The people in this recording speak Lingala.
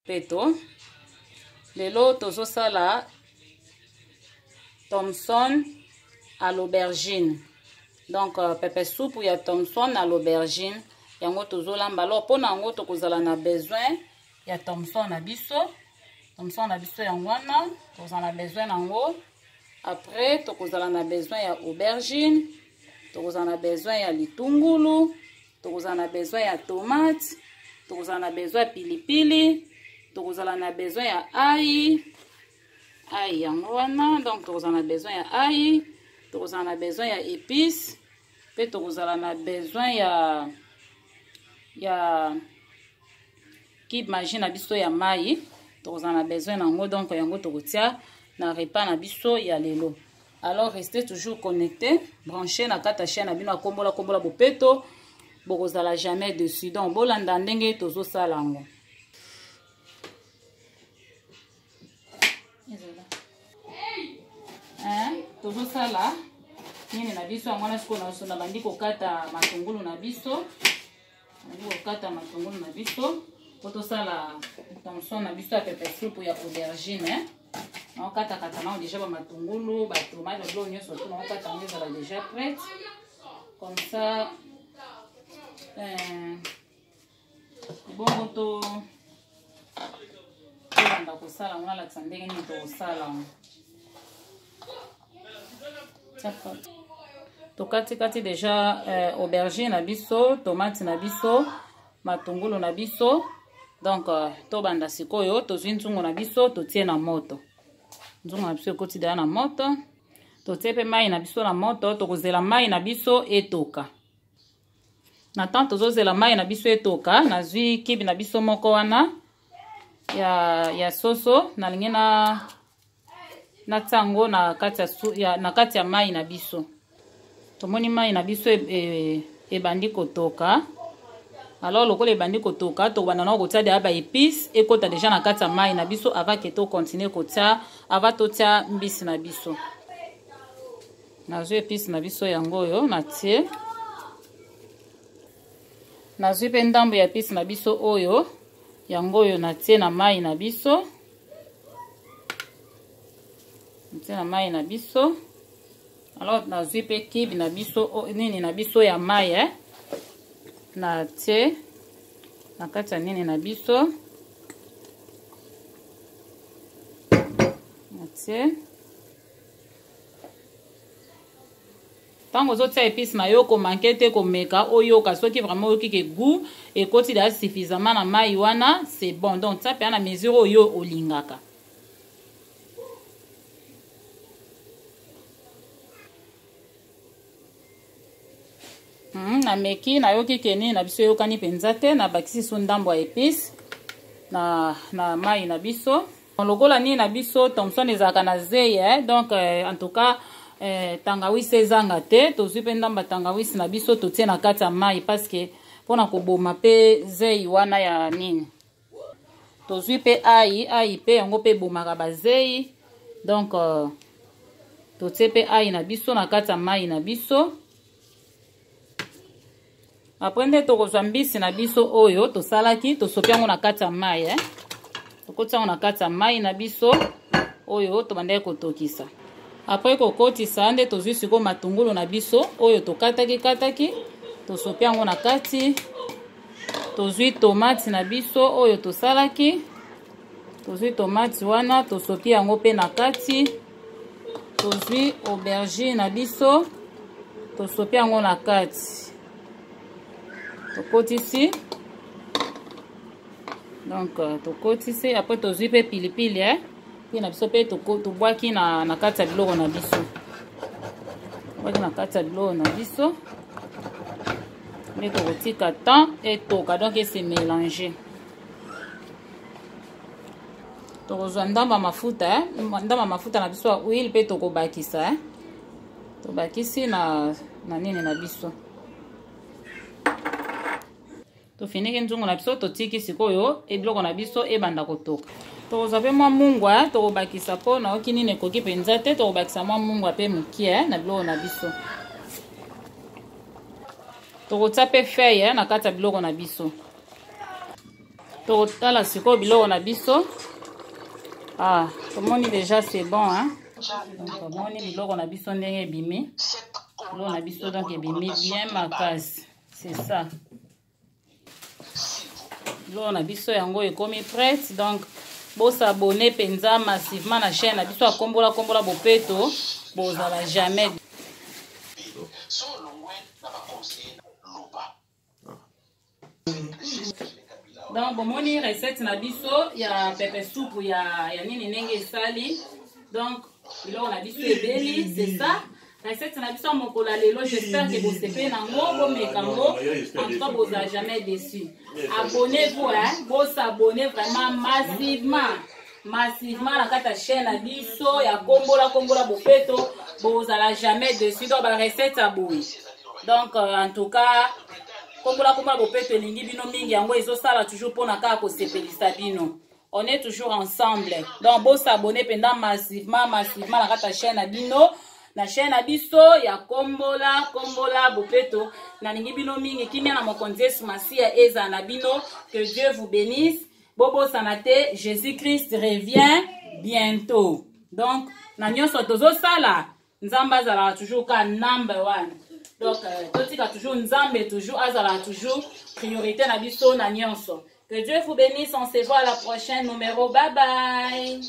peto lelo tozosala Thomson à l'aubergine. Donc pepe soupe ya Thomson à l'aubergine yango tozolamba. Alors pona yango tokozala na besoin ya Thomson na biso. Thomson na biso yango wana tozala na besoin nango. Après tokozala na besoin ya aubergine, tokozala na besoin ya litungulu, tokozala na besoin ya tomate, tokozala na besoin ya pilipili, tokozala na besoin ya ail yango wana. Donc tokozala na besoin ya ail, tokozala na besoin ya épices, pe tokozala na besoin ya cube Maggi na biso ya mai, tokozala na besoin nango. Donc yango tokotia na repas na biso ya lelo. Alors restez toujours connectés, branchez na kata chaîne na bino akombola bopeto, bokozala jamais dessus. Donc bolanda ndenge tozosala yango. Tozosala nini na biso yango na siko na bandi kokata matungulu na biso. Po tosala Thomson na biso ya pepe soupe ya aubergine. On kata on déjà ba matungulu, ba tomate, ba blonyo surtout on kata on est déjà prête. Comme ça bon to on va kosala on la tsandenge ni to sala. To kati déjà aubergine na biso, tomate na biso, matungulu na biso. Donc to banda sikoyo to zinzungu na biso to tie na moto. Nzungu na biso ekoti deya na moto. To tie pe mai na biso na moto, to kozela mai na biso etoka. Na tant tozozela mai na biso etoka, nazwi kibi na biso moko wana ya soso na lingi na tango na kati ya mai na biso. Tomoni mai na biso ebandi kotoka. Alors lokola ebandi kotoka to bana na kotia de ba épices ekota déjà na kati ya mai na biso avant que to continuer kotia avant to tia mbisi na biso. Nazwi épices na biso yango yo na tie. Nazwi pe ndambo ya épices na biso oyo yango yo na tie na mai na biso. Tie na mai na biso. Alors nazwi pe kibi na biso nini na biso ya mai na tie na kati ya nini na biso na tie. Tango zotia épices na yo ko manquer te ko meka oyoka soki vraiment oyoki ke goût ekoti da suffisamment na mai wana c'est bon. Donc ça pe na mesure oyo olingaka. Na meki na yoki keni na biso yokani penza te na bakisi so ndambo ya épices na mai na biso. Lokola ni na biso Thomson ezaka na zei donc en tout cas tangawisi ezanga te. Tozwi pe ndamba tangawisi na biso totie na kati ya mai parce que pona koboma pe zei wana ya nini. Tozwi pe ail pe yango pe bomaka ba zei. Donc totie pe ail na biso na kati ya mai na biso. Après nde tokozwa mbisi na biso oyo tosalaki tosopi yango na kati ya mai tokotia yango na kati ya mai na biso oyo tobandaki kotokisa. Après kokotisa nde tozwi siko matungulu na biso oyo tokataki tosopi yango na kati. Tozwi tomate na biso oyo tosalaki. Tozwi tomate wana tosopi yango pe na kati. Tozwi aubergine na biso tosopi yango na kati. Tokotisi. Donc tokotisi. Après tozwi pe pilipili pe na biso pe tobwaki na kati ya biloko na biso. Tobwaki na kati ya biloko na biso. Mais tokotika temps etoka donc se mélanger. Tokozwa ndamba mafuta na biso ya huile pe tokobakisa tobakisi na nini na biso. Tofiniki nzungu na biso totiki sikoyo ebiloko na biso ebanda kotoka. Tokozwa pe mwa mungwa tokobakisa po na oki nini ekoki penza te tokobakisa mwa mungwa pe mukie na biloko na biso. Tokotia pe feuille na kati ya biloko na biso. Totala siko biloko na biso. Ah, tomoni déjà c'est bon hein. Donc tomoni biloko na biso ndenge bimi. Biloko na biso donc ebimi bien makasi. C'est ça. Biloko na biso yango ekomi prête donc bo s'abonner penza massivement na chaîne na biso akombola bopeto bozala jamais. Donc bomoni recette na biso ya pepe soupe ya nini nenge sali. Donc biloko na biso ebeli, c'est ça. Recette na biso mokola lelo, j'espère que vous sepé nango bo mekango. En tout cas vous n'avez jamais déçu. Abonnez-vous hein, vous s'abonnez vraiment massivement na kata chaîne na biso ya kombola bopeto, vous n'allez jamais déçu. Donc la recette a boui. Donc en tout cas kombola bopeto elingi bino mingi yango ezosala toujours pona kaka ko sepelisa bino. On est toujours ensemble. Donc vous s'abonnez pendant massivement na kata chaîne na bino. Na chaîne na biso ya kombola bopeto na ningi bino mingi kimia na mokonzi Masia eza na bino. Que Dieu vous bénisse. Bobo sanate, Jésus-Christ revient bientôt. Donc na nyonso tozo sala nzamba azala toujours ka number 1. Donc totika toujours nzambe toujours azala toujours priorité na biso na nyonso. Que Dieu vous bénisse, on se voit à la prochaine numéro. Bye bye.